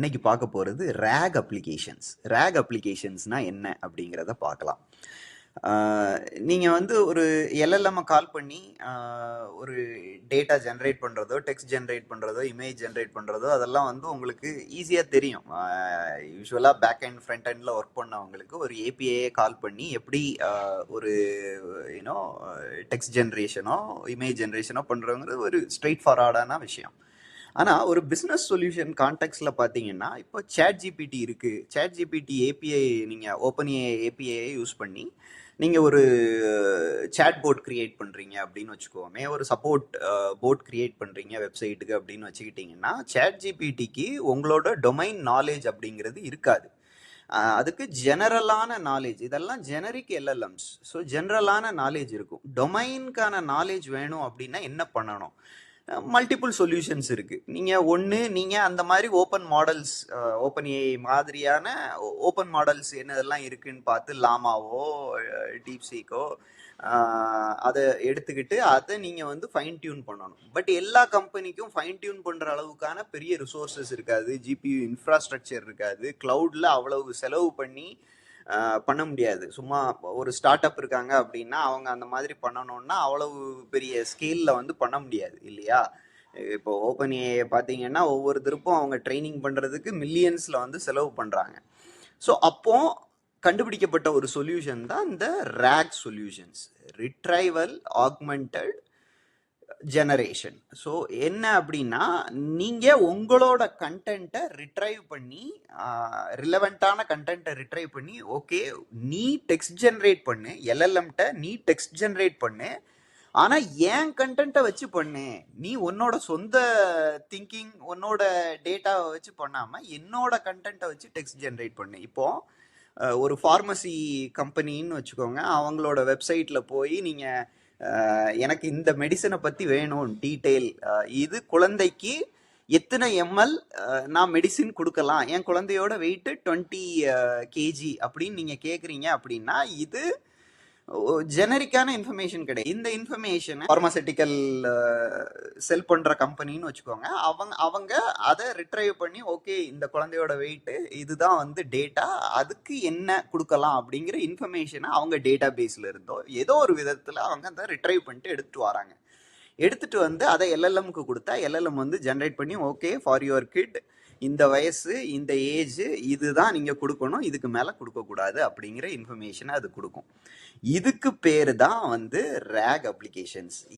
இன்னைக்கு பார்க்க போகிறது ரேக் அப்ளிகேஷன்ஸ். ரேக் அப்ளிகேஷன்ஸ்னா என்ன அப்படிங்கிறத பார்க்கலாம். நீங்கள் வந்து ஒரு எல்எல்எம் கால் பண்ணி ஒரு டேட்டா ஜென்ரேட் பண்ணுறதோ, டெக்ஸ்ட் ஜென்ரேட் பண்ணுறதோ, இமேஜ் ஜென்ரேட் பண்ணுறதோ அதெல்லாம் வந்து உங்களுக்கு ஈஸியாக தெரியும். யூஸ்வலாக பேக் அண்ட் ஃப்ரண்ட் எண்டில் ஒர்க் பண்ணவங்களுக்கு ஒரு ஏபிஐயே கால் பண்ணி எப்படி ஒரு யூனோ டெக்ஸ்ட் ஜென்ரேஷனோ இமேஜ் ஜென்ரேஷனோ பண்ணுறவங்கிறது ஒரு ஸ்ட்ரெயிட் ஃபார்வர்டான விஷயம். ஆனால் ஒரு பிஸ்னஸ் சொல்யூஷன் கான்டெக்ட்ல பார்த்தீங்கன்னா இப்போ சேட் ஜிபிடி இருக்குது. சேட் ஜிபிடி ஏபிஐ நீங்கள் ஓப்பன் ஏபிஐ யூஸ் பண்ணி நீங்கள் ஒரு சேட் போர்ட் கிரியேட் பண்ணுறீங்க அப்படின்னு வச்சுக்கோமே, ஒரு சப்போர்ட் போர்ட் கிரியேட் பண்ணுறீங்க வெப்சைட்டுக்கு அப்படின்னு வச்சுக்கிட்டிங்கன்னா, சேட் ஜிபிடிக்கு உங்களோட டொமைன் நாலேஜ் அப்படிங்கிறது இருக்காது. அதுக்கு ஜெனரலான நாலேஜ், இதெல்லாம் ஜெனரிக் எல்எல்எம்ஸ். ஸோ ஜெனரலான நாலேஜ் இருக்கும். டொமைனுக்கான நாலேஜ் வேணும் அப்படின்னா என்ன பண்ணணும்? மல்டிபிள் சொல்யூஷன்ஸ் இருக்குது. நீங்கள் அந்த மாதிரி ஓப்பன் மாடல்ஸ், ஓப்பன் ஏஐ மாதிரியான ஓப்பன் மாடல்ஸ் என்னதெல்லாம் இருக்குன்னு பார்த்து லாமாவோ டீப்சீக்கோ அதை எடுத்துக்கிட்டு அதை நீங்கள் வந்து ஃபைன் டியூன் பண்ணணும். பட் எல்லா கம்பெனிக்கும் ஃபைன் டியூன் பண்ணுற அளவுக்கான பெரிய ரிசோர்ஸஸ் இருக்காது, ஜிபியு இன்ஃப்ராஸ்ட்ரக்சர் இருக்காது, க்ளவுடில் அவ்வளவு செலவு பண்ணி பண்ண முடியாது. சும்மா ஒரு ஸ்டார்ட் அப் இருக்காங்க அப்படின்னா அவங்க அந்த மாதிரி பண்ணணும்னா அவ்வளவு பெரிய ஸ்கேலில் வந்து பண்ண முடியாது இல்லையா? இப்போ ஓப்பன் ஏஐ பார்த்தீங்கன்னா ஒவ்வொரு திருப்பும் அவங்க ட்ரைனிங் பண்ணுறதுக்கு மில்லியன்ஸில் வந்து செலவு பண்ணுறாங்க. ஸோ அப்போ கண்டுபிடிக்கப்பட்ட ஒரு சொல்யூஷன் தான் இந்த rack solutions, retrieval augmented generation. So என்ன அப்படின்னா, நீங்கள் உங்களோட கண்டென்ட்டை ரிட்ரைவ் பண்ணி, ரிலவெண்ட்டான கண்டென்ட்டை ரிட்ரைவ் பண்ணி, ஓகே நீ டெக்ஸ்ட் ஜென்ரேட் பண்ணு, எல்எல்எம்கிட்ட நீ டெக்ஸ்ட் ஜென்ரேட் பண்ணு, ஆனால் ஏன் கண்டென்ட்டை வச்சு பண்ணு. நீ உன்னோட சொந்த திங்கிங், உன்னோட டேட்டாவை வச்சு பண்ணாமல் என்னோட கண்டென்ட்டை வச்சு டெக்ஸ்ட் ஜென்ரேட் பண்ணு. இப்போது ஒரு ஃபார்மசி கம்பெனின்னு வச்சுக்கோங்க, அவங்களோட வெப்சைட்டில் போய் நீங்கள் எனக்கு இந்த மெடிசனை பற்றி வேணும் டீட்டெயில், இது குழந்தைக்கு எத்தனை எம்எல் நான் மெடிசின் கொடுக்கலாம், என் குழந்தையோட வெயிட்டு 20 kg அப்படின்னு நீங்கள் கேட்குறீங்க அப்படின்னா இது ஜெனரிக்கான இன்ஃபர்மேஷன் கிடையாது. இந்த இன்ஃபர்மேஷனை ஃபார்மசூட்டிக்கல் செல் பண்ணுற கம்பெனின்னு வச்சுக்கோங்க, அவங்க அதை ரிட்ரைவ் பண்ணி ஓகே இந்த குழந்தையோட வெயிட்டு இதுதான் வந்து டேட்டா, அதுக்கு என்ன கொடுக்கலாம் அப்படிங்கிற இன்ஃபர்மேஷனை அவங்க டேட்டா பேஸில் இருந்தோ ஏதோ ஒரு விதத்தில் அவங்க அதை ரிட்ரைவ் பண்ணிட்டு எடுத்துட்டு வந்து அதை எல்எல்எம்க்கு கொடுத்தா எல்எல்எம் வந்து ஜென்ரேட் பண்ணி ஓகே ஃபார் யுவர் கிட் இந்த வயசு இந்த ஏஜ் இதுதான் நீங்கள் கொடுக்கணும், இதுக்கு மேலே கொடுக்கக்கூடாது அப்படிங்கிற இன்ஃபர்மேஷனை அது கொடுக்கும். இதுக்கு பேர் தான் வந்து ரேக் அப்ளிகேஷன்ஸ்.